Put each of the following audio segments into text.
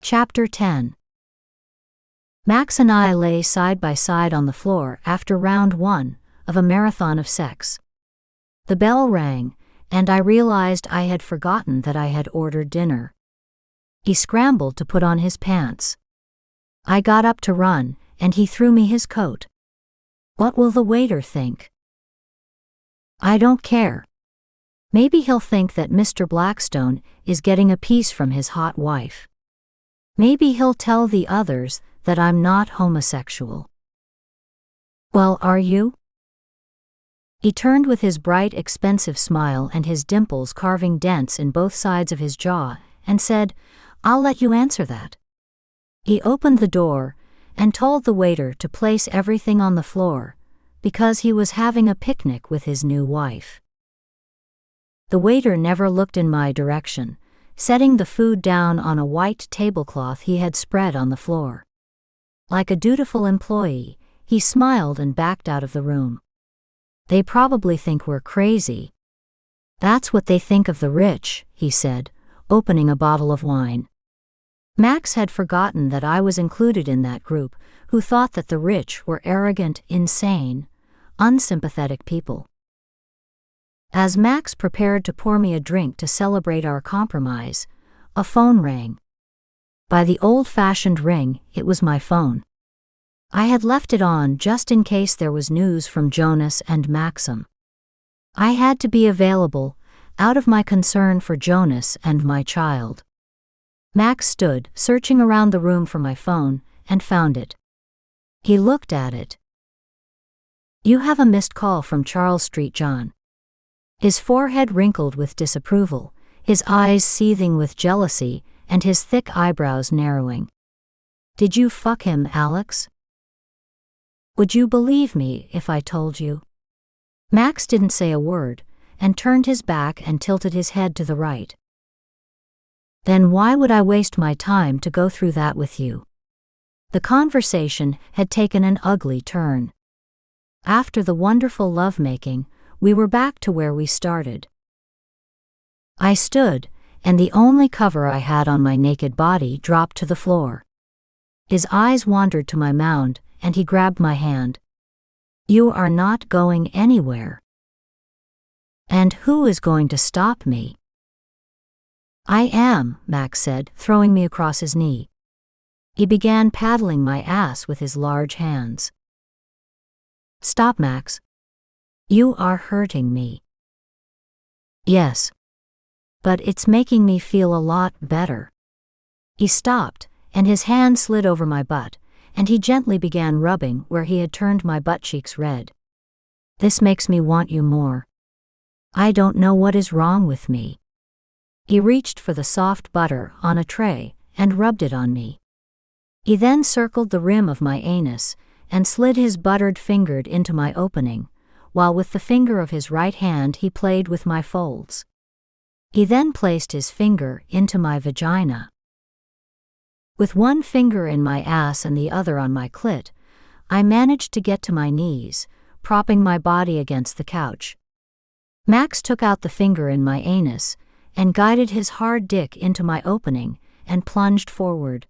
Chapter 10. Max and I lay side by side on the floor after round 1 of a marathon of sex. The bell rang, and I realized I had forgotten that I had ordered dinner. He scrambled to put on his pants. I got up to run, and he threw me his coat. What will the waiter think? I don't care. Maybe he'll think that Mr. Blackstone is getting a piece from his hot wife. Maybe he'll tell the others that I'm not homosexual. Well, are you? He turned with his bright, expensive smile and his dimples carving dents in both sides of his jaw, and said, "I'll let you answer that." He opened the door and told the waiter to place everything on the floor, because he was having a picnic with his new wife. The waiter never looked in my direction, setting the food down on a white tablecloth he had spread on the floor. Like a dutiful employee, he smiled and backed out of the room. They probably think we're crazy. That's what they think of the rich, he said, opening a bottle of wine. Max had forgotten that I was included in that group who thought that the rich were arrogant, insane, unsympathetic people. As Max prepared to pour me a drink to celebrate our compromise, a phone rang. By the old-fashioned ring, it was my phone. I had left it on just in case there was news from Jonas and Maxim. I had to be available, out of my concern for Jonas and my child. Max stood, searching around the room for my phone, and found it. He looked at it. "You have a missed call from Charles Street John." His forehead wrinkled with disapproval, his eyes seething with jealousy, and his thick eyebrows narrowing. "Did you fuck him, Alex? Would you believe me if I told you?" Max didn't say a word, and turned his back and tilted his head to the right. "Then why would I waste my time to go through that with you?" The conversation had taken an ugly turn. After the wonderful lovemaking, we were back to where we started. I stood, and the only cover I had on my naked body dropped to the floor. His eyes wandered to my mound, and he grabbed my hand. "You are not going anywhere." "And who is going to stop me?" "I am," Max said, throwing me across his knee. He began paddling my ass with his large hands. "Stop, Max. You are hurting me." "Yes. But it's making me feel a lot better." He stopped, and his hand slid over my butt, and he gently began rubbing where he had turned my butt cheeks red. "This makes me want you more. I don't know what is wrong with me." He reached for the soft butter on a tray and rubbed it on me. He then circled the rim of my anus and slid his buttered finger into my opening, while with the finger of his right hand he played with my folds. He then placed his finger into my vagina. With one finger in my ass and the other on my clit, I managed to get to my knees, propping my body against the couch. Max took out the finger in my anus and guided his hard dick into my opening and plunged forward.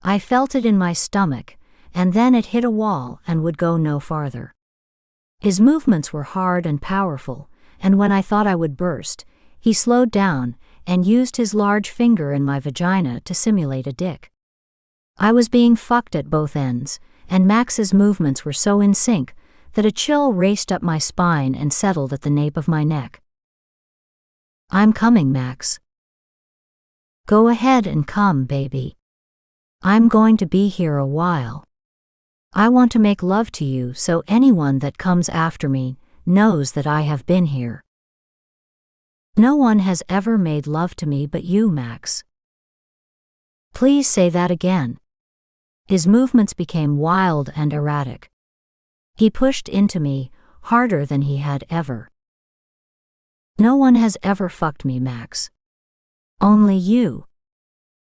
I felt it in my stomach, and then it hit a wall and would go no farther. His movements were hard and powerful, and when I thought I would burst, he slowed down and used his large finger in my vagina to simulate a dick. I was being fucked at both ends, and Max's movements were so in sync that a chill raced up my spine and settled at the nape of my neck. "I'm coming, Max." "Go ahead and come, baby. I'm going to be here a while. I want to make love to you so anyone that comes after me knows that I have been here. No one has ever made love to me but you, Max." "Please say that again." His movements became wild and erratic. He pushed into me, harder than he had ever. "No one has ever fucked me, Max. Only you."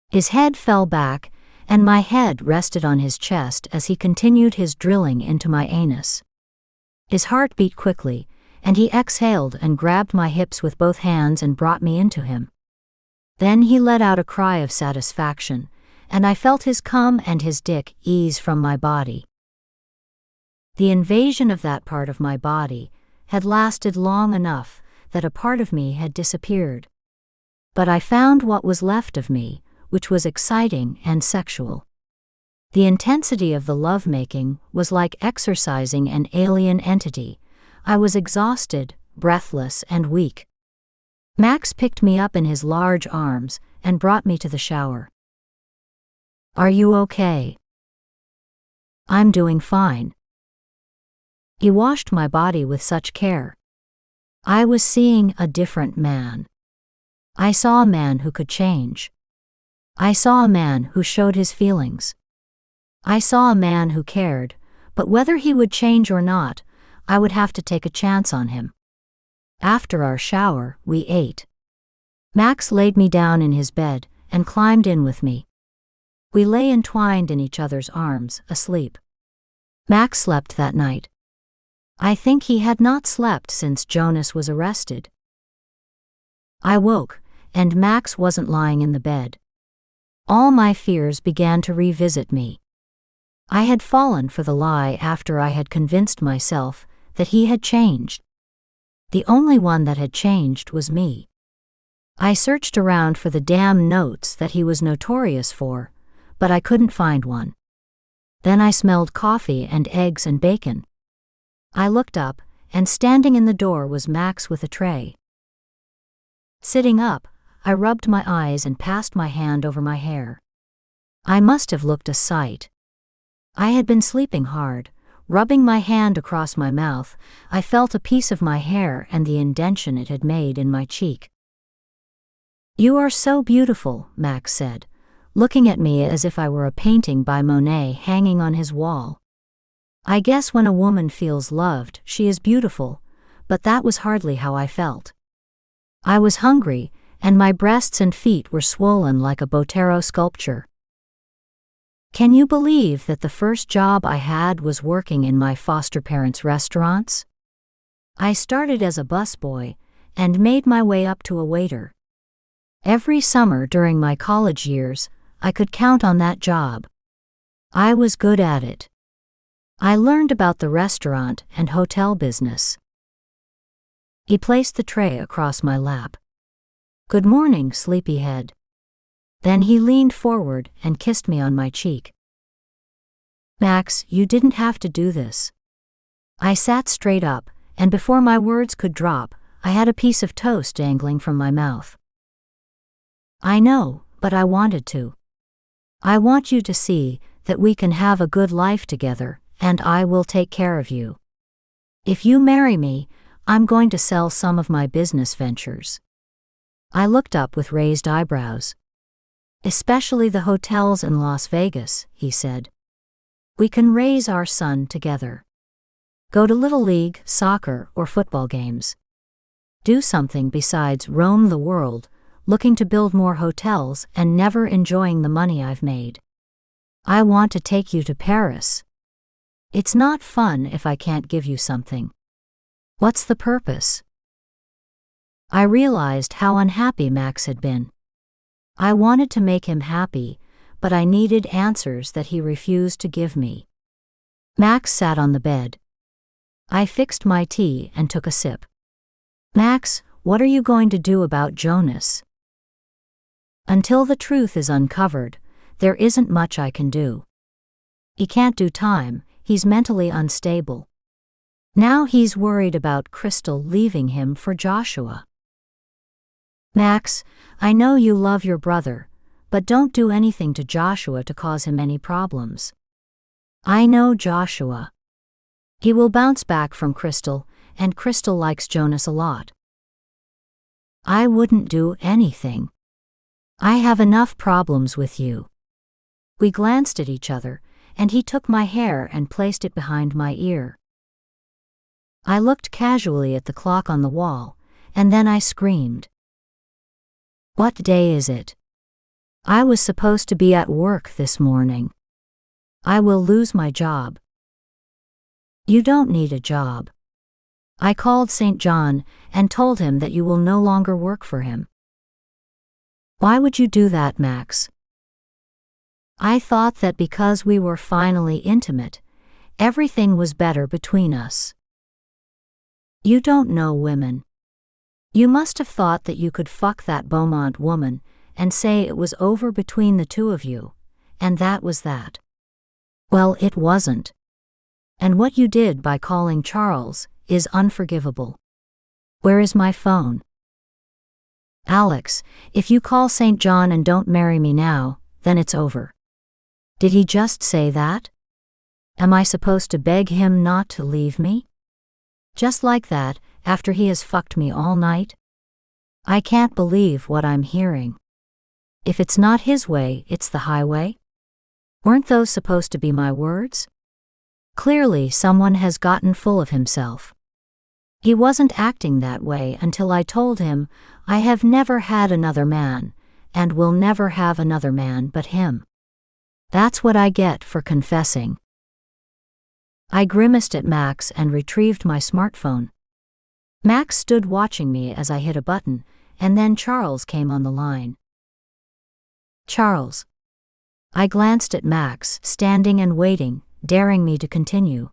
His head fell back, and my head rested on his chest as he continued his drilling into my anus. His heart beat quickly, and he exhaled and grabbed my hips with both hands and brought me into him. Then he let out a cry of satisfaction, and I felt his cum and his dick ease from my body. The invasion of that part of my body had lasted long enough that a part of me had disappeared. But I found what was left of me, which was exciting and sexual. The intensity of the lovemaking was like exercising an alien entity. I was exhausted, breathless, and weak. Max picked me up in his large arms and brought me to the shower. "Are you okay?" "I'm doing fine." He washed my body with such care. I was seeing a different man. I saw a man who could change. I saw a man who showed his feelings. I saw a man who cared, but whether he would change or not, I would have to take a chance on him. After our shower, we ate. Max laid me down in his bed and climbed in with me. We lay entwined in each other's arms, asleep. Max slept that night. I think he had not slept since Jonas was arrested. I woke, and Max wasn't lying in the bed. All my fears began to revisit me. I had fallen for the lie after I had convinced myself that he had changed. The only one that had changed was me. I searched around for the damn notes that he was notorious for, but I couldn't find one. Then I smelled coffee and eggs and bacon. I looked up, and standing in the door was Max with a tray. Sitting up, I rubbed my eyes and passed my hand over my hair. I must have looked a sight. I had been sleeping hard. Rubbing my hand across my mouth, I felt a piece of my hair and the indention it had made in my cheek. "You are so beautiful," Max said, looking at me as if I were a painting by Monet hanging on his wall. I guess when a woman feels loved, she is beautiful, but that was hardly how I felt. I was hungry, and my breasts and feet were swollen like a Botero sculpture. Can you believe that the first job I had was working in my foster parents' restaurants? I started as a busboy and made my way up to a waiter. Every summer during my college years, I could count on that job. I was good at it. I learned about the restaurant and hotel business. He placed the tray across my lap. "Good morning, sleepyhead." Then he leaned forward and kissed me on my cheek. "Max, you didn't have to do this." I sat straight up, and before my words could drop, I had a piece of toast dangling from my mouth. "I know, but I wanted to. I want you to see that we can have a good life together, and I will take care of you. If you marry me, I'm going to sell some of my business ventures." I looked up with raised eyebrows. "Especially the hotels in Las Vegas," he said. "We can raise our son together. Go to Little League, soccer, or football games. Do something besides roam the world, looking to build more hotels and never enjoying the money I've made. I want to take you to Paris. It's not fun if I can't give you something. What's the purpose?" I realized how unhappy Max had been. I wanted to make him happy, but I needed answers that he refused to give me. Max sat on the bed. I fixed my tea and took a sip. "Max, what are you going to do about Jonas?" "Until the truth is uncovered, there isn't much I can do. He can't do time, he's mentally unstable. Now he's worried about Crystal leaving him for Joshua." "Max, I know you love your brother, but don't do anything to Joshua to cause him any problems. I know Joshua. He will bounce back from Crystal, and Crystal likes Jonas a lot." "I wouldn't do anything. I have enough problems with you." We glanced at each other, and he took my hair and placed it behind my ear. I looked casually at the clock on the wall, and then I screamed. "What day is it? I was supposed to be at work this morning. I will lose my job." "You don't need a job. I called St. John and told him that you will no longer work for him." "Why would you do that, Max?" I thought that because we were finally intimate, everything was better between us. You don't know women. You must have thought that you could fuck that Beaumont woman and say it was over between the two of you, and that was that. Well, it wasn't. And what you did by calling Charles is unforgivable. Where is my phone? Alex, if you call St. John and don't marry me now, then it's over. Did he just say that? Am I supposed to beg him not to leave me? Just like that, after he has fucked me all night? I can't believe what I'm hearing. If it's not his way, it's the highway? Weren't those supposed to be my words? Clearly, someone has gotten full of himself. He wasn't acting that way until I told him I have never had another man, and will never have another man but him. That's what I get for confessing. I grimaced at Max and retrieved my smartphone. Max stood watching me as I hit a button, and then Charles came on the line. Charles. I glanced at Max, standing and waiting, daring me to continue.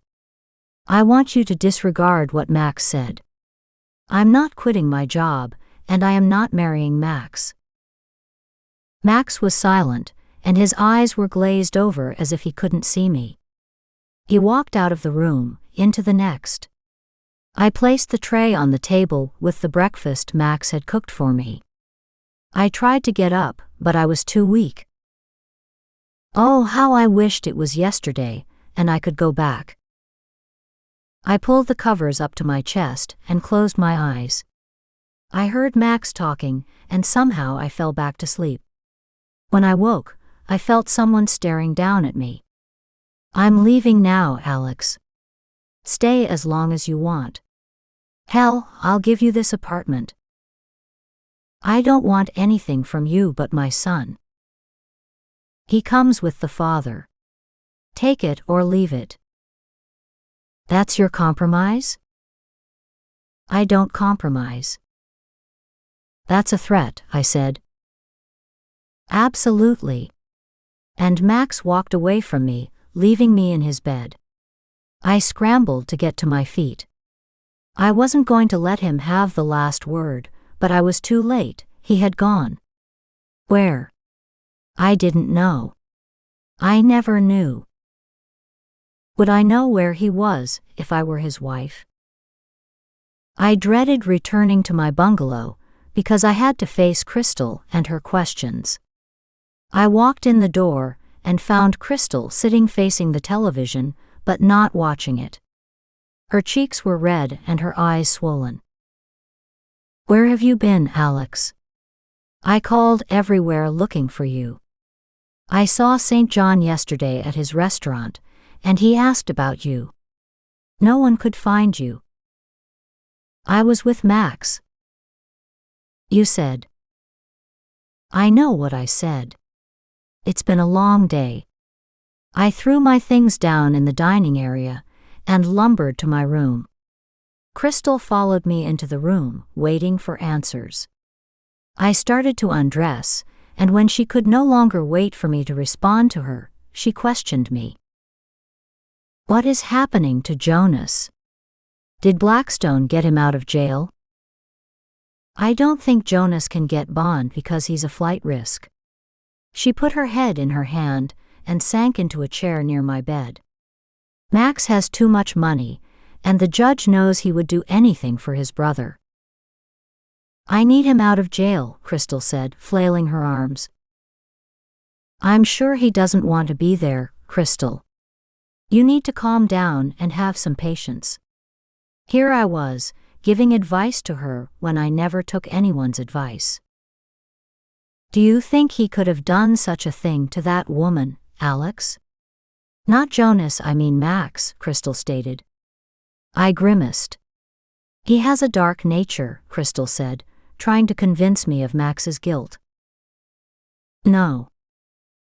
I want you to disregard what Max said. I'm not quitting my job, and I am not marrying Max. Max was silent, and his eyes were glazed over as if he couldn't see me. He walked out of the room, into the next. I placed the tray on the table with the breakfast Max had cooked for me. I tried to get up, but I was too weak. Oh, how I wished it was yesterday, and I could go back. I pulled the covers up to my chest and closed my eyes. I heard Max talking, and somehow I fell back to sleep. When I woke, I felt someone staring down at me. I'm leaving now, Alex. Stay as long as you want. Hell, I'll give you this apartment. I don't want anything from you but my son. He comes with the father. Take it or leave it. That's your compromise? I don't compromise. That's a threat, I said. Absolutely. And Max walked away from me, leaving me in his bed. I scrambled to get to my feet. I wasn't going to let him have the last word, but I was too late. He had gone. Where? I didn't know. I never knew. Would I know where he was if I were his wife? I dreaded returning to my bungalow because I had to face Crystal and her questions. I walked in the door and found Crystal sitting facing the television, but not watching it. Her cheeks were red and her eyes swollen. Where have you been, Alex? I called everywhere looking for you. I saw St. John yesterday at his restaurant, and he asked about you. No one could find you. I was with Max. You said. I know what I said. It's been a long day. I threw my things down in the dining area and lumbered to my room. Crystal followed me into the room, waiting for answers. I started to undress, and when she could no longer wait for me to respond to her, she questioned me. What is happening to Jonas? Did Blackstone get him out of jail? I don't think Jonas can get bond because he's a flight risk. She put her head in her hand and sank into a chair near my bed. Max has too much money, and the judge knows he would do anything for his brother. I need him out of jail, Crystal said, flailing her arms. I'm sure he doesn't want to be there, Crystal. You need to calm down and have some patience. Here I was, giving advice to her when I never took anyone's advice. Do you think he could have done such a thing to that woman, Alex? Not Jonas, I mean Max, Crystal stated. I grimaced. He has a dark nature, Crystal said, trying to convince me of Max's guilt. No.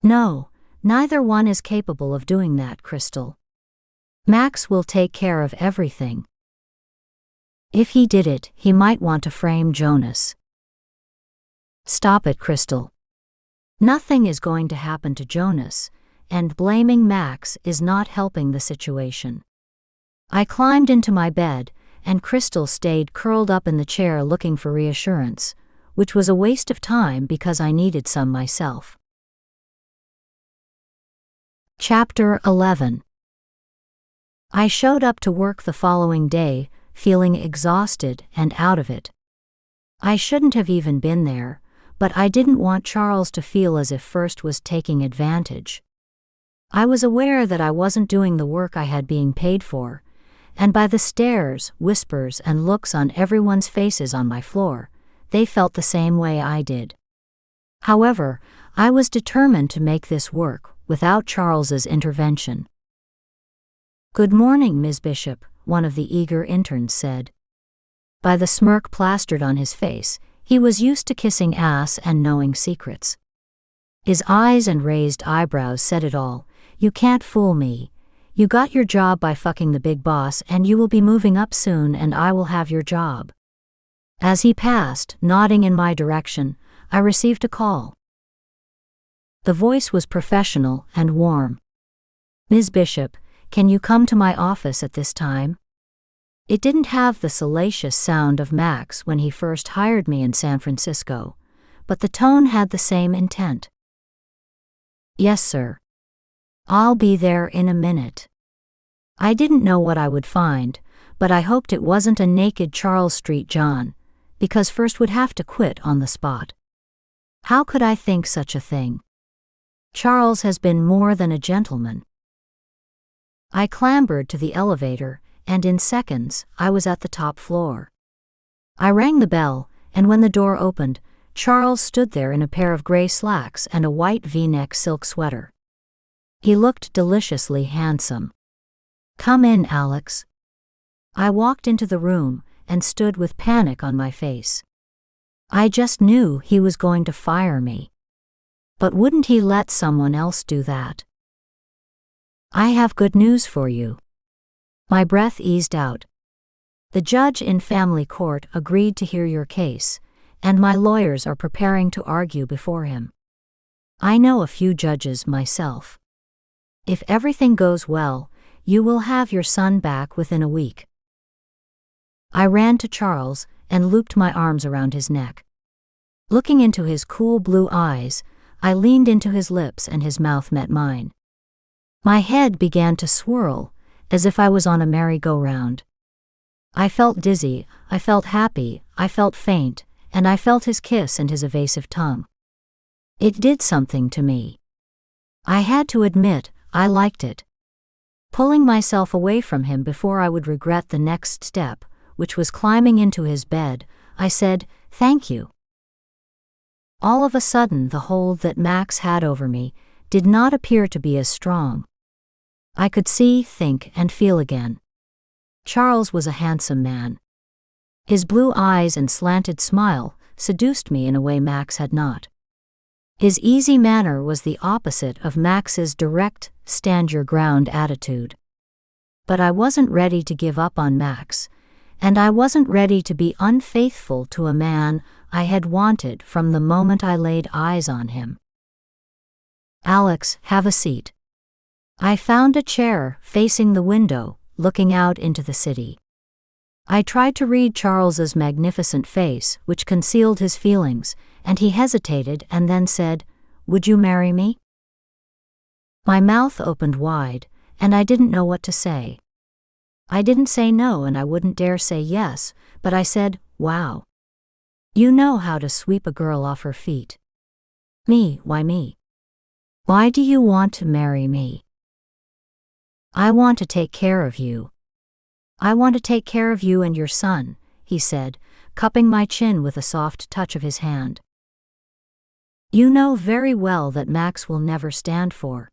No, neither one is capable of doing that, Crystal. Max will take care of everything. If he did it, he might want to frame Jonas. Stop it, Crystal. Nothing is going to happen to Jonas, and blaming Max is not helping the situation. I climbed into my bed, and Crystal stayed curled up in the chair looking for reassurance, which was a waste of time because I needed some myself. Chapter 11. I showed up to work the following day, feeling exhausted and out of it. I shouldn't have even been there, but I didn't want Charles to feel as if First was taking advantage. I was aware that I wasn't doing the work I had being paid for, and by the stares, whispers, and looks on everyone's faces on my floor, they felt the same way I did. However, I was determined to make this work without Charles's intervention. "Good morning, Ms. Bishop," one of the eager interns said. By the smirk plastered on his face, he was used to kissing ass and knowing secrets. His eyes and raised eyebrows said it all. "You can't fool me. You got your job by fucking the big boss, and you will be moving up soon, and I will have your job." As he passed, nodding in my direction, I received a call. The voice was professional and warm. "Ms. Bishop, can you come to my office at this time?" It didn't have the salacious sound of Max when he first hired me in San Francisco, but the tone had the same intent. "Yes, sir. I'll be there in a minute." I didn't know what I would find, but I hoped it wasn't a naked Charles Street John, because First would have to quit on the spot. How could I think such a thing? Charles has been more than a gentleman. I clambered to the elevator, and in seconds, I was at the top floor. I rang the bell, and when the door opened, Charles stood there in a pair of gray slacks and a white V-neck silk sweater. He looked deliciously handsome. "Come in, Alex." I walked into the room and stood with panic on my face. I just knew he was going to fire me. But wouldn't he let someone else do that? "I have good news for you." My breath eased out. "The judge in family court agreed to hear your case, and my lawyers are preparing to argue before him. I know a few judges myself. If everything goes well, you will have your son back within a week." I ran to Charles and looped my arms around his neck. Looking into his cool blue eyes, I leaned into his lips and his mouth met mine. My head began to swirl, as if I was on a merry-go-round. I felt dizzy, I felt happy, I felt faint, and I felt his kiss and his evasive tongue. It did something to me. I had to admit, I liked it. Pulling myself away from him before I would regret the next step, which was climbing into his bed, I said, "Thank you." All of a sudden, the hold that Max had over me did not appear to be as strong. I could see, think, and feel again. Charles was a handsome man. His blue eyes and slanted smile seduced me in a way Max had not. His easy manner was the opposite of Max's direct, stand-your-ground attitude. But I wasn't ready to give up on Max, and I wasn't ready to be unfaithful to a man I had wanted from the moment I laid eyes on him. "Alex, have a seat." I found a chair facing the window, looking out into the city. I tried to read Charles's magnificent face, which concealed his feelings, and he hesitated and then said, "Would you marry me?" My mouth opened wide, and I didn't know what to say. I didn't say no and I wouldn't dare say yes, but I said, "Wow. You know how to sweep a girl off her feet." "Me, why me? Why do you want to marry me?" "I want to take care of you." "I want to take care of you and your son," he said, cupping my chin with a soft touch of his hand. "You know very well that Max will never stand for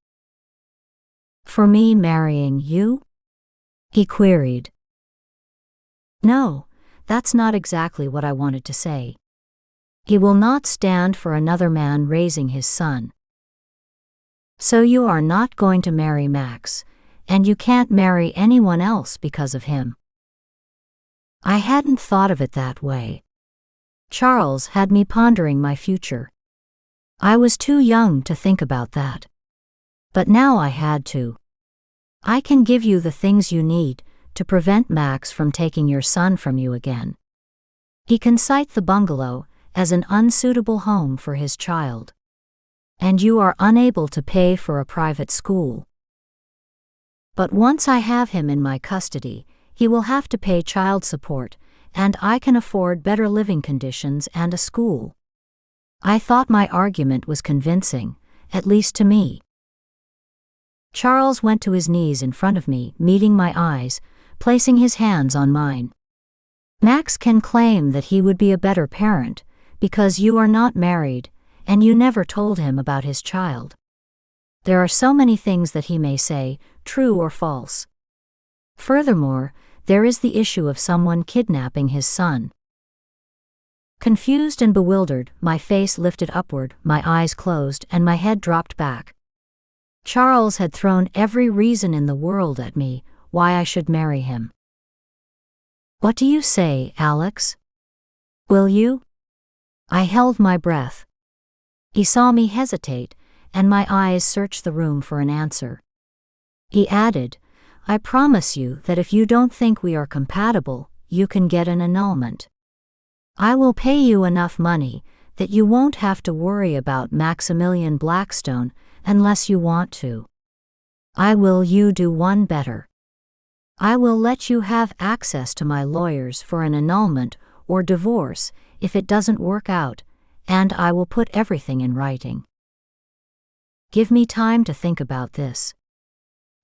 me marrying you?" he queried. "No, that's not exactly what I wanted to say. He will not stand for another man raising his son." "So you are not going to marry Max, and you can't marry anyone else because of him." I hadn't thought of it that way. Charles had me pondering my future. I was too young to think about that. But now I had to. I can give you the things you need to prevent Max from taking your son from you again. He can cite the bungalow as an unsuitable home for his child. And you are unable to pay for a private school. But once I have him in my custody, he will have to pay child support, and I can afford better living conditions and a school. I thought my argument was convincing, at least to me. Charles went to his knees in front of me, meeting my eyes, placing his hands on mine. Max can claim that he would be a better parent, because you are not married, and you never told him about his child. There are so many things that he may say, true or false. Furthermore, there is the issue of someone kidnapping his son. Confused and bewildered, my face lifted upward, my eyes closed, and my head dropped back. Charles had thrown every reason in the world at me why I should marry him. What do you say, Alex? Will you? I held my breath. He saw me hesitate, and my eyes searched the room for an answer. He added, I promise you that if you don't think we are compatible, you can get an annulment. I will pay you enough money that you won't have to worry about Maximilian Blackstone unless you want to. I will you do one better. I will let you have access to my lawyers for an annulment or divorce if it doesn't work out, and I will put everything in writing. Give me time to think about this.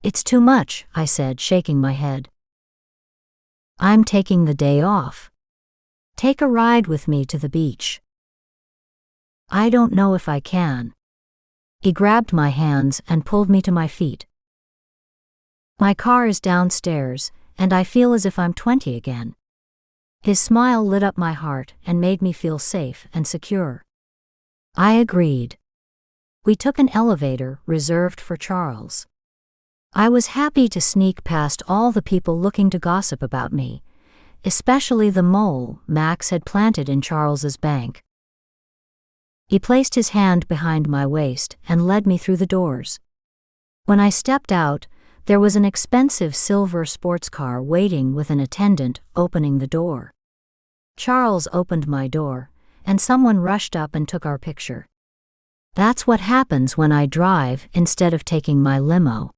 It's too much, I said, shaking my head. I'm taking the day off. Take a ride with me to the beach. I don't know if I can. He grabbed my hands and pulled me to my feet. My car is downstairs, and I feel as if I'm 20 again. His smile lit up my heart and made me feel safe and secure. I agreed. We took an elevator reserved for Charles. I was happy to sneak past all the people looking to gossip about me, especially the mole Max had planted in Charles's bank. He placed his hand behind my waist and led me through the doors. When I stepped out, there was an expensive silver sports car waiting with an attendant opening the door. Charles opened my door, and someone rushed up and took our picture. That's what happens when I drive instead of taking my limo.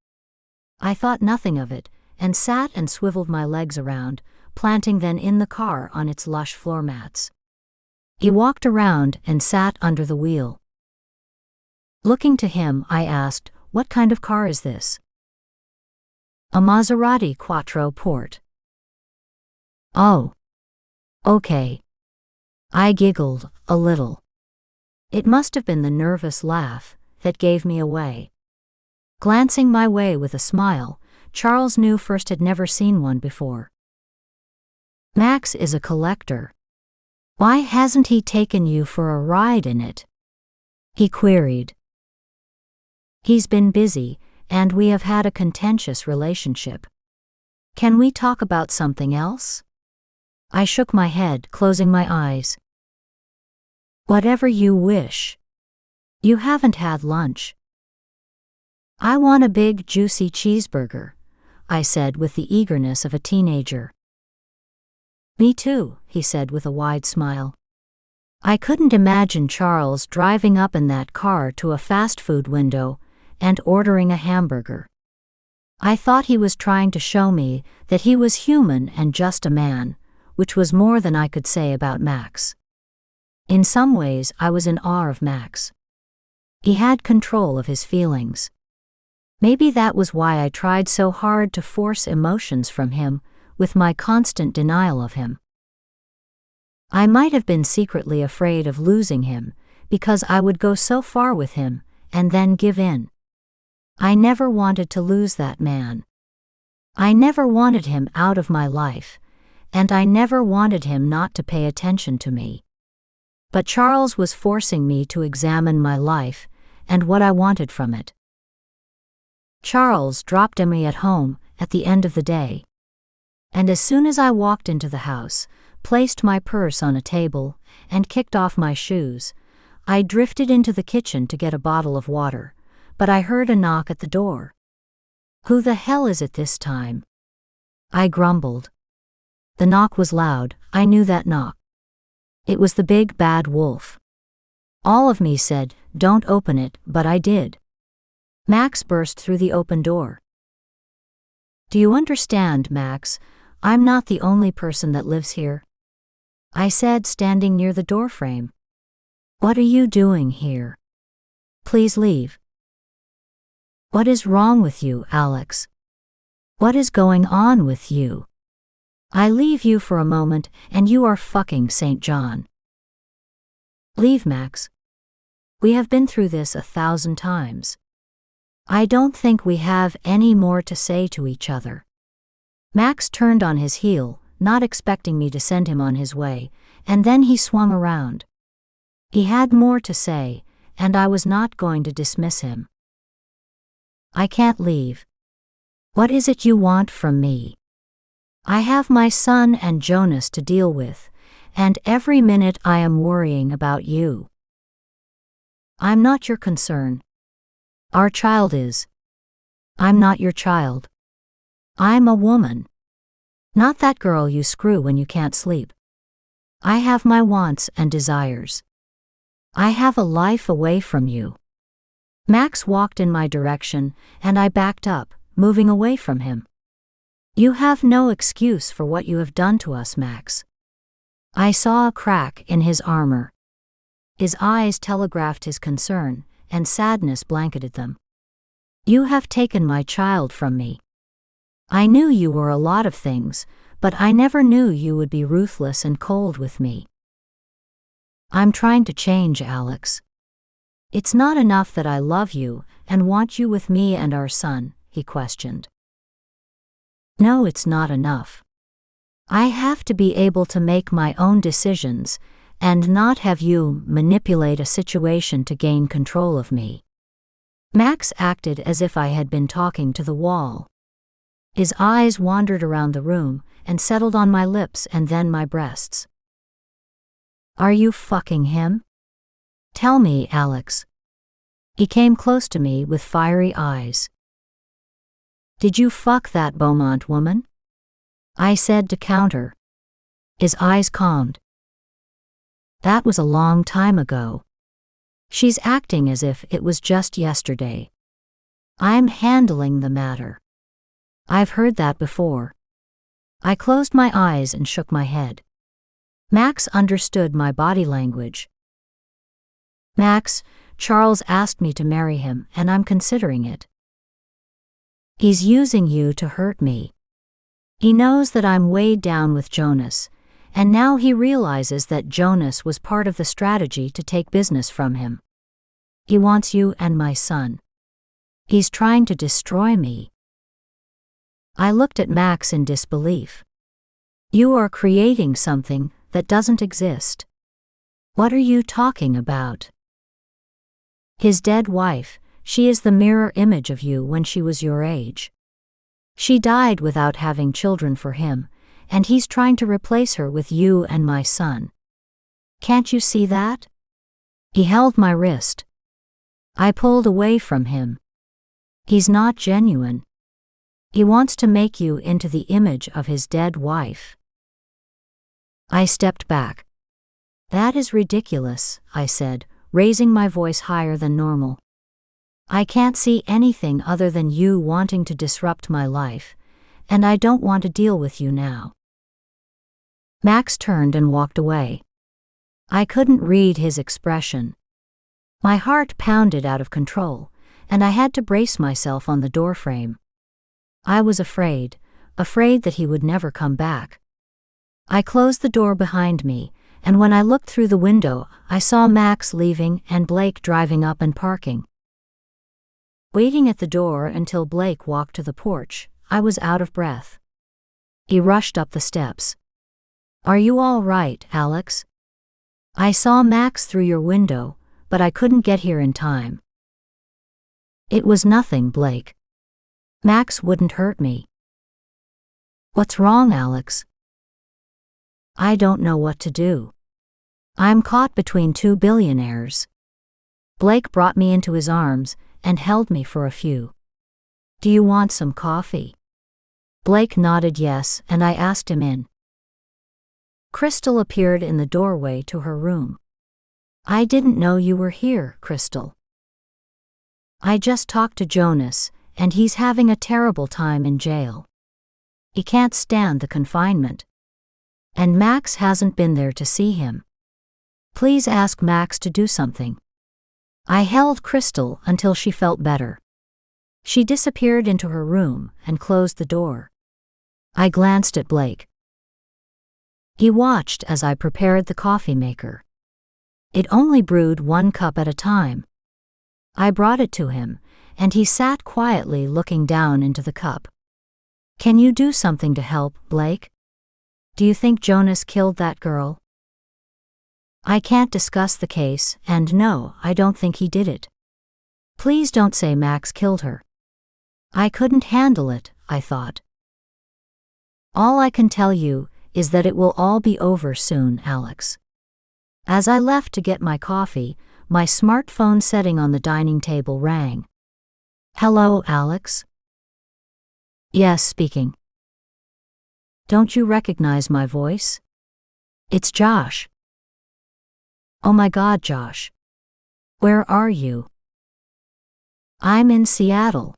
I thought nothing of it, and sat and swiveled my legs around, planting them in the car on its lush floor mats. He walked around and sat under the wheel. Looking to him, I asked, what kind of car is this? A Maserati Quattro Port. Oh. Okay. I giggled a little. It must have been the nervous laugh that gave me away. Glancing my way with a smile, Charles knew first had never seen one before. Max is a collector. Why hasn't he taken you for a ride in it? He queried. He's been busy, and we have had a contentious relationship. Can we talk about something else? I shook my head, closing my eyes. Whatever you wish. You haven't had lunch. I want a big, juicy cheeseburger, I said with the eagerness of a teenager. Me too, he said with a wide smile. I couldn't imagine Charles driving up in that car to a fast food window and ordering a hamburger. I thought he was trying to show me that he was human and just a man, which was more than I could say about Max. In some ways, I was in awe of Max. He had control of his feelings. Maybe that was why I tried so hard to force emotions from him with my constant denial of him. I might have been secretly afraid of losing him because I would go so far with him and then give in. I never wanted to lose that man. I never wanted him out of my life, and I never wanted him not to pay attention to me. But Charles was forcing me to examine my life and what I wanted from it. Charles dropped me at home at the end of the day. And as soon as I walked into the house, placed my purse on a table, and kicked off my shoes, I drifted into the kitchen to get a bottle of water, but I heard a knock at the door. Who the hell is it this time? I grumbled. The knock was loud. I knew that knock. It was the big bad wolf. All of me said, "Don't open it," but I did. Max burst through the open door. "Do you understand, Max? I'm not the only person that lives here," I said, standing near the doorframe. "What are you doing here? Please leave." "What is wrong with you, Alex? What is going on with you? I leave you for a moment and you are fucking St. John." "Leave, Max. We have been through this 1,000 times. I don't think we have any more to say to each other." Max turned on his heel, not expecting me to send him on his way, and then he swung around. He had more to say, and I was not going to dismiss him. "I can't leave. What is it you want from me? I have my son and Jonas to deal with, and every minute I am worrying about you." "I'm not your concern. Our child is. I'm not your child. I'm a woman. Not that girl you screw when you can't sleep. I have my wants and desires. I have a life away from you." Max walked in my direction, and I backed up, moving away from him. "You have no excuse for what you have done to us, Max." I saw a crack in his armor. His eyes telegraphed his concern, and sadness blanketed them. "You have taken my child from me. I knew you were a lot of things, but I never knew you would be ruthless and cold with me." "I'm trying to change, Alex. It's not enough that I love you and want you with me and our son," he questioned. "No, it's not enough. I have to be able to make my own decisions and not have you manipulate a situation to gain control of me." Max acted as if I had been talking to the wall. His eyes wandered around the room and settled on my lips and then my breasts. "Are you fucking him? Tell me, Alex." He came close to me with fiery eyes. "Did you fuck that Beaumont woman?" I said to counter. His eyes calmed. "That was a long time ago. She's acting as if it was just yesterday. I'm handling the matter." "I've heard that before." I closed my eyes and shook my head. Max understood my body language. "Max, Charles asked me to marry him and I'm considering it. He's using you to hurt me. He knows that I'm weighed down with Jonas, and now he realizes that Jonas was part of the strategy to take business from him. He wants you and my son. He's trying to destroy me." I looked at Max in disbelief. "You are creating something that doesn't exist. What are you talking about?" "His dead wife, she is the mirror image of you when she was your age. She died without having children for him, and he's trying to replace her with you and my son. Can't you see that?" He held my wrist. I pulled away from him. "He's not genuine. He wants to make you into the image of his dead wife." I stepped back. "That is ridiculous," I said, raising my voice higher than normal. "I can't see anything other than you wanting to disrupt my life, and I don't want to deal with you now." Max turned and walked away. I couldn't read his expression. My heart pounded out of control, and I had to brace myself on the doorframe. I was afraid that he would never come back. I closed the door behind me, and when I looked through the window, I saw Max leaving and Blake driving up and parking. Waiting at the door until Blake walked to the porch, I was out of breath. He rushed up the steps. "Are you all right, Alex? I saw Max through your window, but I couldn't get here in time." "It was nothing, Blake. Max wouldn't hurt me." "What's wrong, Alex?" "I don't know what to do. I'm caught between two billionaires. Blake brought me into his arms and held me for a few. "Do you want some coffee?" Blake nodded yes, and I asked him in. Crystal appeared in the doorway to her room. "I didn't know you were here, Crystal." "I just talked to Jonas, and he's having a terrible time in jail. He can't stand the confinement. And Max hasn't been there to see him. Please ask Max to do something." I held Crystal until she felt better. She disappeared into her room and closed the door. I glanced at Blake. He watched as I prepared the coffee maker. It only brewed 1 cup at a time. I brought it to him, and he sat quietly looking down into the cup. "Can you do something to help, Blake? Do you think Jonas killed that girl?" "I can't discuss the case, and no, I don't think he did it. Please don't say Max killed her. I couldn't handle it," I thought. "All I can tell you is that it will all be over soon, Alex." As I left to get my coffee, my smartphone setting on the dining table rang. "Hello, Alex?" "Yes, speaking." "Don't you recognize my voice? It's Josh." "Oh my God, Josh. Where are you?" "I'm in Seattle.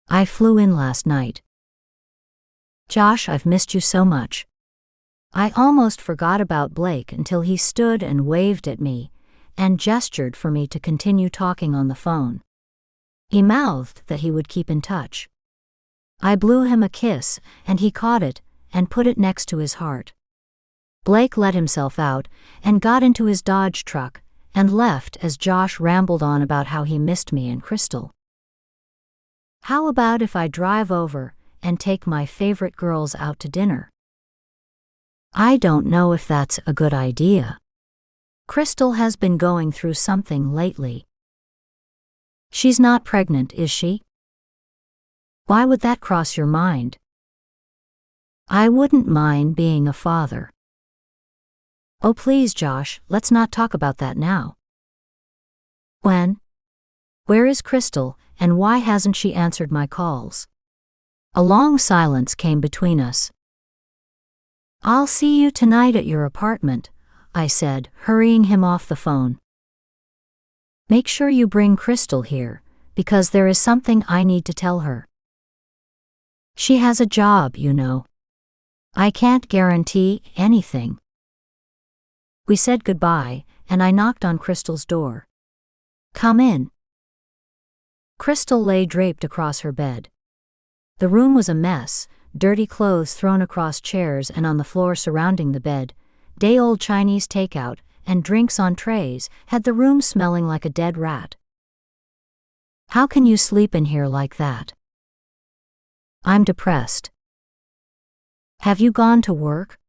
I flew in last night." "Josh, I've missed you so much." I almost forgot about Blake until he stood and waved at me and gestured for me to continue talking on the phone. He mouthed that he would keep in touch. I blew him a kiss, and he caught it and put it next to his heart. Blake let himself out and got into his Dodge truck and left as Josh rambled on about how he missed me and Crystal. "How about if I drive over and take my favorite girls out to dinner?" "I don't know if that's a good idea. Crystal has been going through something lately." "She's not pregnant, is she?" "Why would that cross your mind?" "I wouldn't mind being a father." "Oh please, Josh, let's not talk about that now." "When? Where is Crystal, and why hasn't she answered my calls?" A long silence came between us. "I'll see you tonight at your apartment," I said, hurrying him off the phone. "Make sure you bring Crystal here, because there is something I need to tell her. She has a job, you know. I can't guarantee anything." We said goodbye, and I knocked on Crystal's door. "Come in." Crystal lay draped across her bed. The room was a mess, dirty clothes thrown across chairs and on the floor surrounding the bed. Day-old Chinese takeout and drinks on trays had the room smelling like a dead rat. "How can you sleep in here like that?" "I'm depressed." "Have you gone to work?"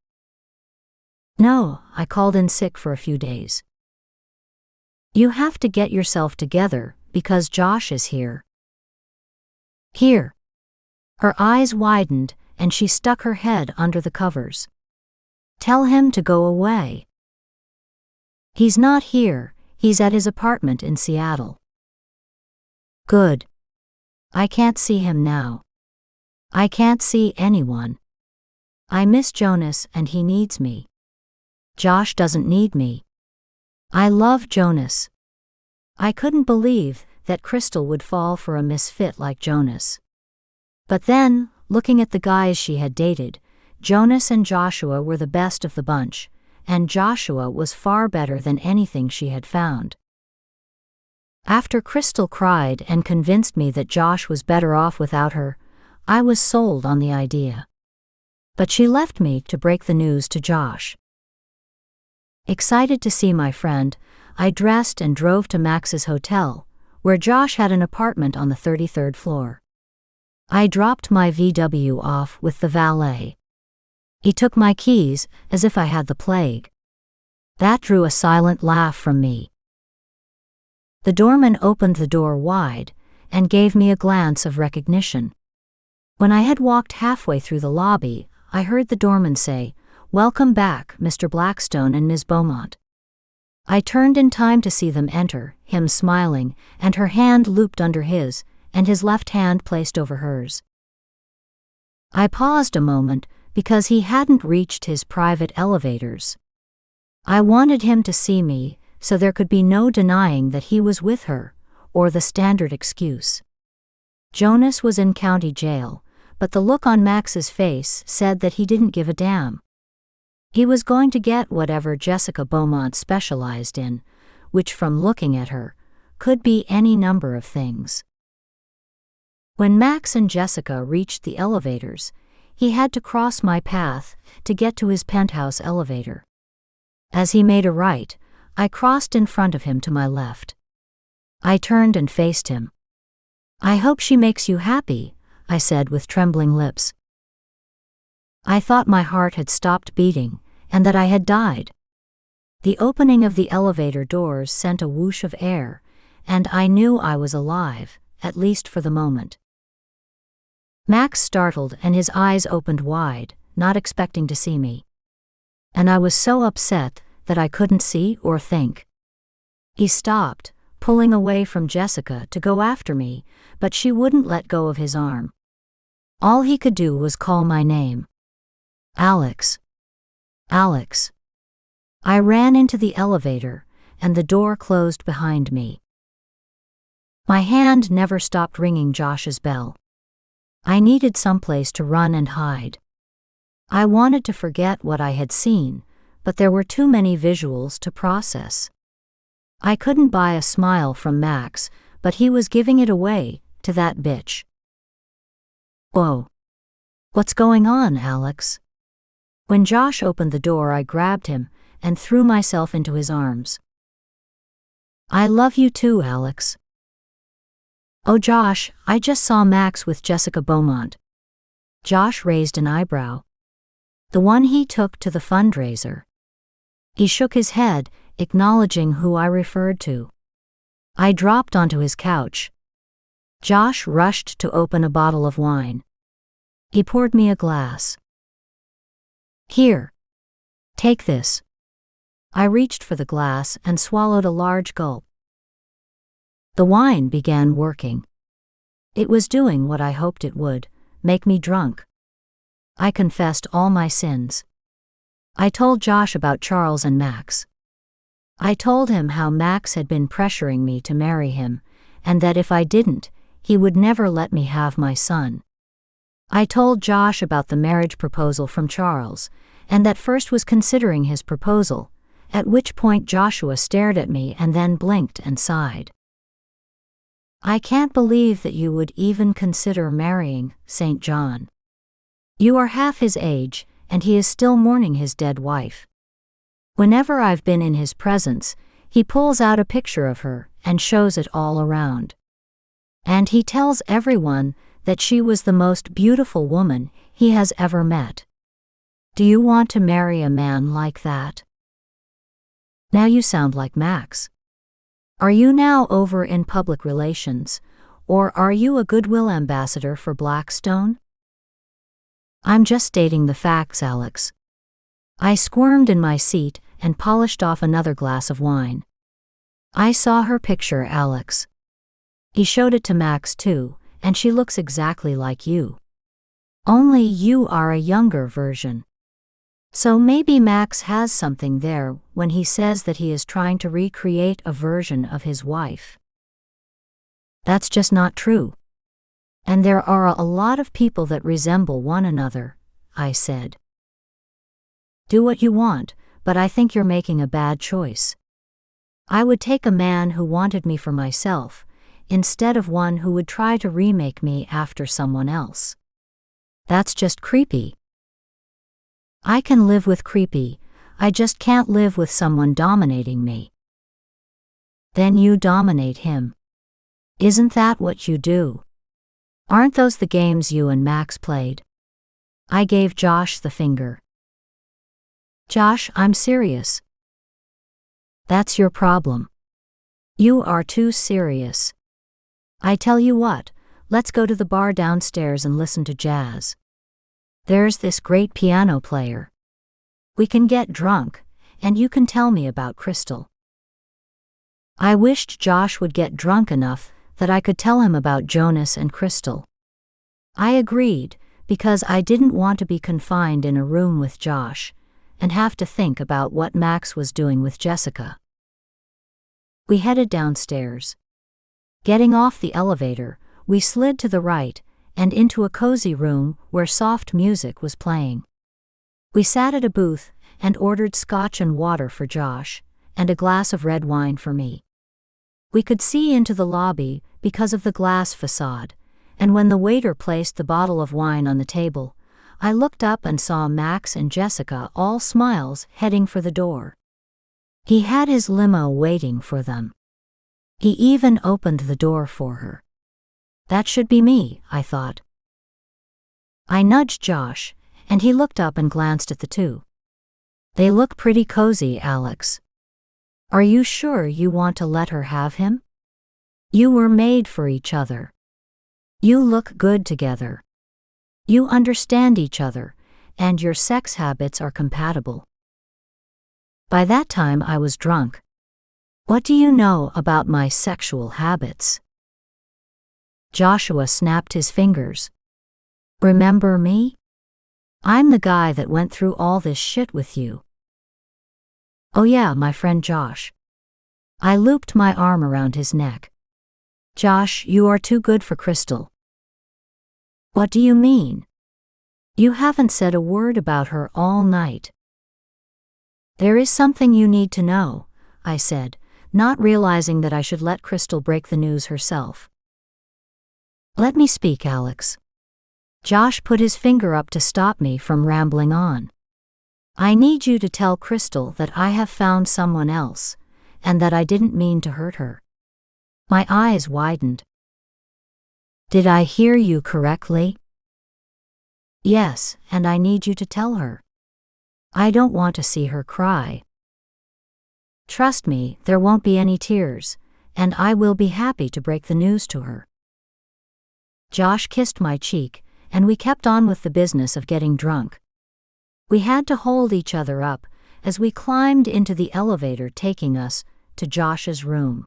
"No, I called in sick for a few days." "You have to get yourself together, because Josh is here." "Here." Her eyes widened, and she stuck her head under the covers. "Tell him to go away." "He's not here, he's at his apartment in Seattle." "Good. I can't see him now. I can't see anyone. I miss Jonas and he needs me. Josh doesn't need me. I love Jonas." I couldn't believe that Crystal would fall for a misfit like Jonas. But then, looking at the guys she had dated, Jonas and Joshua were the best of the bunch, and Joshua was far better than anything she had found. After Crystal cried and convinced me that Josh was better off without her, I was sold on the idea. But she left me to break the news to Josh. Excited to see my friend, I dressed and drove to Max's hotel, where Josh had an apartment on the 33rd floor. I dropped my VW off with the valet. He took my keys as if I had the plague. That drew a silent laugh from me. The doorman opened the door wide and gave me a glance of recognition. When I had walked halfway through the lobby, I heard the doorman say, "Welcome back, Mr. Blackstone and Ms. Beaumont." I turned in time to see them enter, him smiling, and her hand looped under his, and his left hand placed over hers. I paused a moment, because he hadn't reached his private elevators. I wanted him to see me, so there could be no denying that he was with her, or the standard excuse. Jonas was in county jail, but the look on Max's face said that he didn't give a damn. He was going to get whatever Jessica Beaumont specialized in, which from looking at her, could be any number of things. When Max and Jessica reached the elevators, he had to cross my path to get to his penthouse elevator. As he made a right, I crossed in front of him to my left. I turned and faced him. "I hope she makes you happy," I said with trembling lips. I thought my heart had stopped beating, and that I had died. The opening of the elevator doors sent a whoosh of air, and I knew I was alive, at least for the moment. Max startled and his eyes opened wide, not expecting to see me. And I was so upset that I couldn't see or think. He stopped, pulling away from Jessica to go after me, but she wouldn't let go of his arm. All he could do was call my name. "Alex. Alex." I ran into the elevator, and the door closed behind me. My hand never stopped ringing Josh's bell. I needed someplace to run and hide. I wanted to forget what I had seen, but there were too many visuals to process. I couldn't buy a smile from Max, but he was giving it away to that bitch. "Whoa. What's going on, Alex?" When Josh opened the door, I grabbed him and threw myself into his arms. "I love you too, Alex." "Oh, Josh, I just saw Max with Jessica Beaumont." Josh raised an eyebrow. "The one he took to the fundraiser." He shook his head, acknowledging who I referred to. I dropped onto his couch. Josh rushed to open a bottle of wine. He poured me a glass. "Here. Take this." I reached for the glass and swallowed a large gulp. The wine began working. It was doing what I hoped it would, make me drunk. I confessed all my sins. I told Josh about Charles and Max. I told him how Max had been pressuring me to marry him, and that if I didn't, he would never let me have my son. I told Josh about the marriage proposal from Charles, and that first was considering his proposal, at which point Joshua stared at me and then blinked and sighed. "I can't believe that you would even consider marrying St. John. You are half his age, and he is still mourning his dead wife. Whenever I've been in his presence, he pulls out a picture of her and shows it all around. And he tells everyone that she was the most beautiful woman he has ever met. Do you want to marry a man like that?" Now you sound like Max. Are you now over in public relations, or are you a goodwill ambassador for Blackstone? I'm just stating the facts, Alex. I squirmed in my seat and polished off another glass of wine. I saw her picture, Alex. He showed it to Max too, and she looks exactly like you. Only you are a younger version. So maybe Max has something there when he says that he is trying to recreate a version of his wife. That's just not true. And there are a lot of people that resemble one another, I said. Do what you want, but I think you're making a bad choice. I would take a man who wanted me for myself, instead of one who would try to remake me after someone else. That's just creepy. I can live with creepy, I just can't live with someone dominating me. Then you dominate him. Isn't that what you do? Aren't those the games you and Max played? I gave Josh the finger. Josh, I'm serious. That's your problem. You are too serious. I tell you what, let's go to the bar downstairs and listen to jazz. There's this great piano player. We can get drunk, and you can tell me about Crystal. I wished Josh would get drunk enough that I could tell him about Jonas and Crystal. I agreed, because I didn't want to be confined in a room with Josh and have to think about what Max was doing with Jessica. We headed downstairs. Getting off the elevator, we slid to the right and into a cozy room where soft music was playing. We sat at a booth and ordered scotch and water for Josh, and a glass of red wine for me. We could see into the lobby because of the glass facade, and when the waiter placed the bottle of wine on the table, I looked up and saw Max and Jessica, all smiles, heading for the door. He had his limo waiting for them. He even opened the door for her. That should be me, I thought. I nudged Josh, and he looked up and glanced at the two. They look pretty cozy, Alex. Are you sure you want to let her have him? You were made for each other. You look good together. You understand each other, and your sex habits are compatible. By that time I was drunk. What do you know about my sexual habits? Joshua snapped his fingers. Remember me? I'm the guy that went through all this shit with you. Oh yeah, my friend Josh. I looped my arm around his neck. Josh, you are too good for Crystal. What do you mean? You haven't said a word about her all night. There is something you need to know, I said, not realizing that I should let Crystal break the news herself. Let me speak, Alex. Josh put his finger up to stop me from rambling on. I need you to tell Crystal that I have found someone else, and that I didn't mean to hurt her. My eyes widened. Did I hear you correctly? Yes, and I need you to tell her. I don't want to see her cry. Trust me, there won't be any tears, and I will be happy to break the news to her. Josh kissed my cheek, and we kept on with the business of getting drunk. We had to hold each other up as we climbed into the elevator taking us to Josh's room.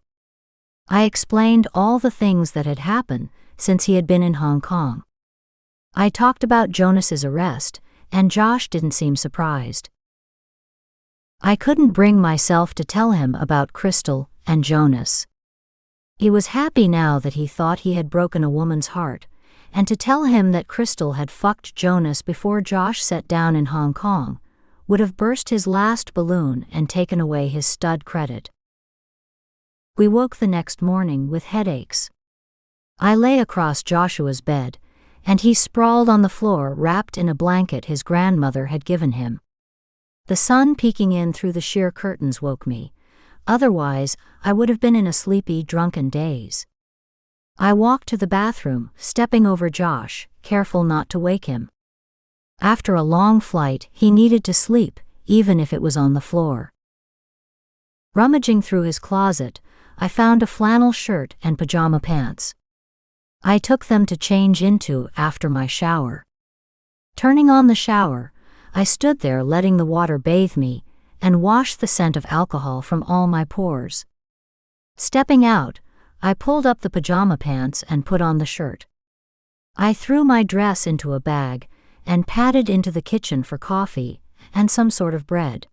I explained all the things that had happened since he had been in Hong Kong. I talked about Jonas's arrest, and Josh didn't seem surprised. I couldn't bring myself to tell him about Crystal and Jonas. He was happy now that he thought he had broken a woman's heart, and to tell him that Crystal had fucked Jonas before Josh set down in Hong Kong would have burst his last balloon and taken away his stud credit. We woke the next morning with headaches. I lay across Joshua's bed, and he sprawled on the floor wrapped in a blanket his grandmother had given him. The sun peeking in through the sheer curtains woke me. Otherwise, I would have been in a sleepy, drunken daze. I walked to the bathroom, stepping over Josh, careful not to wake him. After a long flight, he needed to sleep, even if it was on the floor. Rummaging through his closet, I found a flannel shirt and pajama pants. I took them to change into after my shower. Turning on the shower, I stood there letting the water bathe me and wash the scent of alcohol from all my pores. Stepping out, I pulled up the pajama pants and put on the shirt. I threw my dress into a bag and padded into the kitchen for coffee and some sort of bread.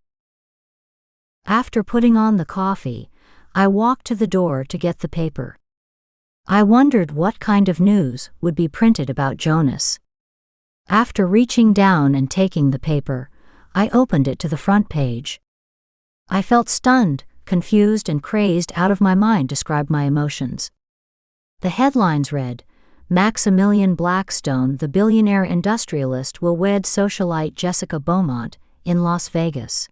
After putting on the coffee, I walked to the door to get the paper. I wondered what kind of news would be printed about Jonas. After reaching down and taking the paper, I opened it to the front page. I felt stunned, confused, and crazed. Out of my mind described my emotions. The headlines read, Maximilian Blackstone, the billionaire industrialist, will wed socialite Jessica Beaumont in Las Vegas.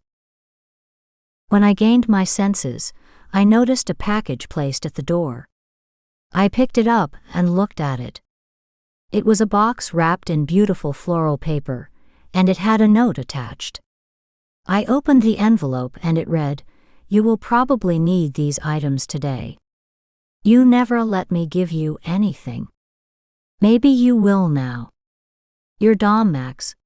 When I gained my senses, I noticed a package placed at the door. I picked it up and looked at it. It was a box wrapped in beautiful floral paper, and it had a note attached. I opened the envelope and it read, "You will probably need these items today. You never let me give you anything. Maybe you will now. Your Dom, Max."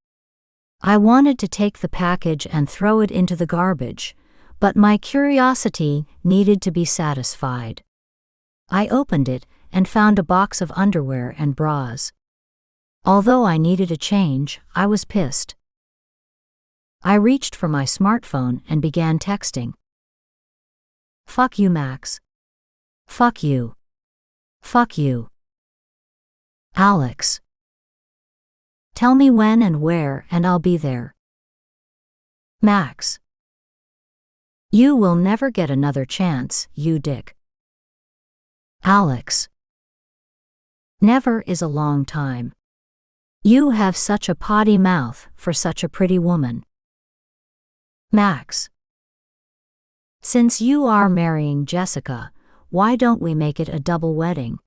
I wanted to take the package and throw it into the garbage, but my curiosity needed to be satisfied. I opened it and found a box of underwear and bras. Although I needed a change, I was pissed. I reached for my smartphone and began texting. Fuck you, Max. Fuck you. Fuck you. Alex. Tell me when and where and I'll be there. Max. You will never get another chance, you dick. Alex. Never is a long time. You have such a potty mouth for such a pretty woman. Max. Since you are marrying Jessica, why don't we make it a double wedding?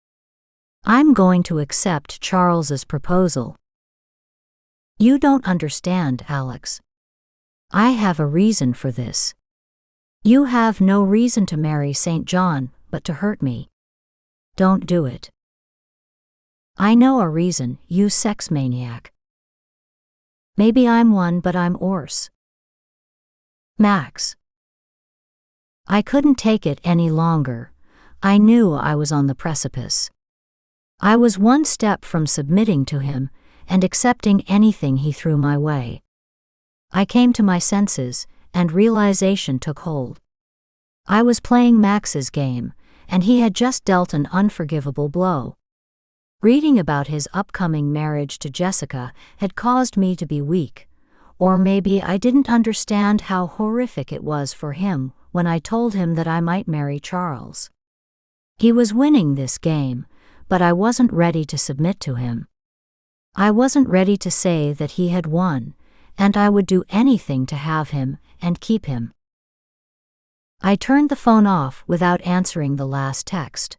I'm going to accept Charles's proposal. You don't understand, Alex. I have a reason for this. You have no reason to marry St. John, but to hurt me. Don't do it. I know a reason, you sex maniac. Maybe I'm one, but I'm worse. Max. I couldn't take it any longer. I knew I was on the precipice. I was one step from submitting to him and accepting anything he threw my way. I came to my senses, and realization took hold. I was playing Max's game, and he had just dealt an unforgivable blow. Reading about his upcoming marriage to Jessica had caused me to be weak, or maybe I didn't understand how horrific it was for him when I told him that I might marry Charles. He was winning this game, but I wasn't ready to submit to him. I wasn't ready to say that he had won, and I would do anything to have him and keep him. I turned the phone off without answering the last text.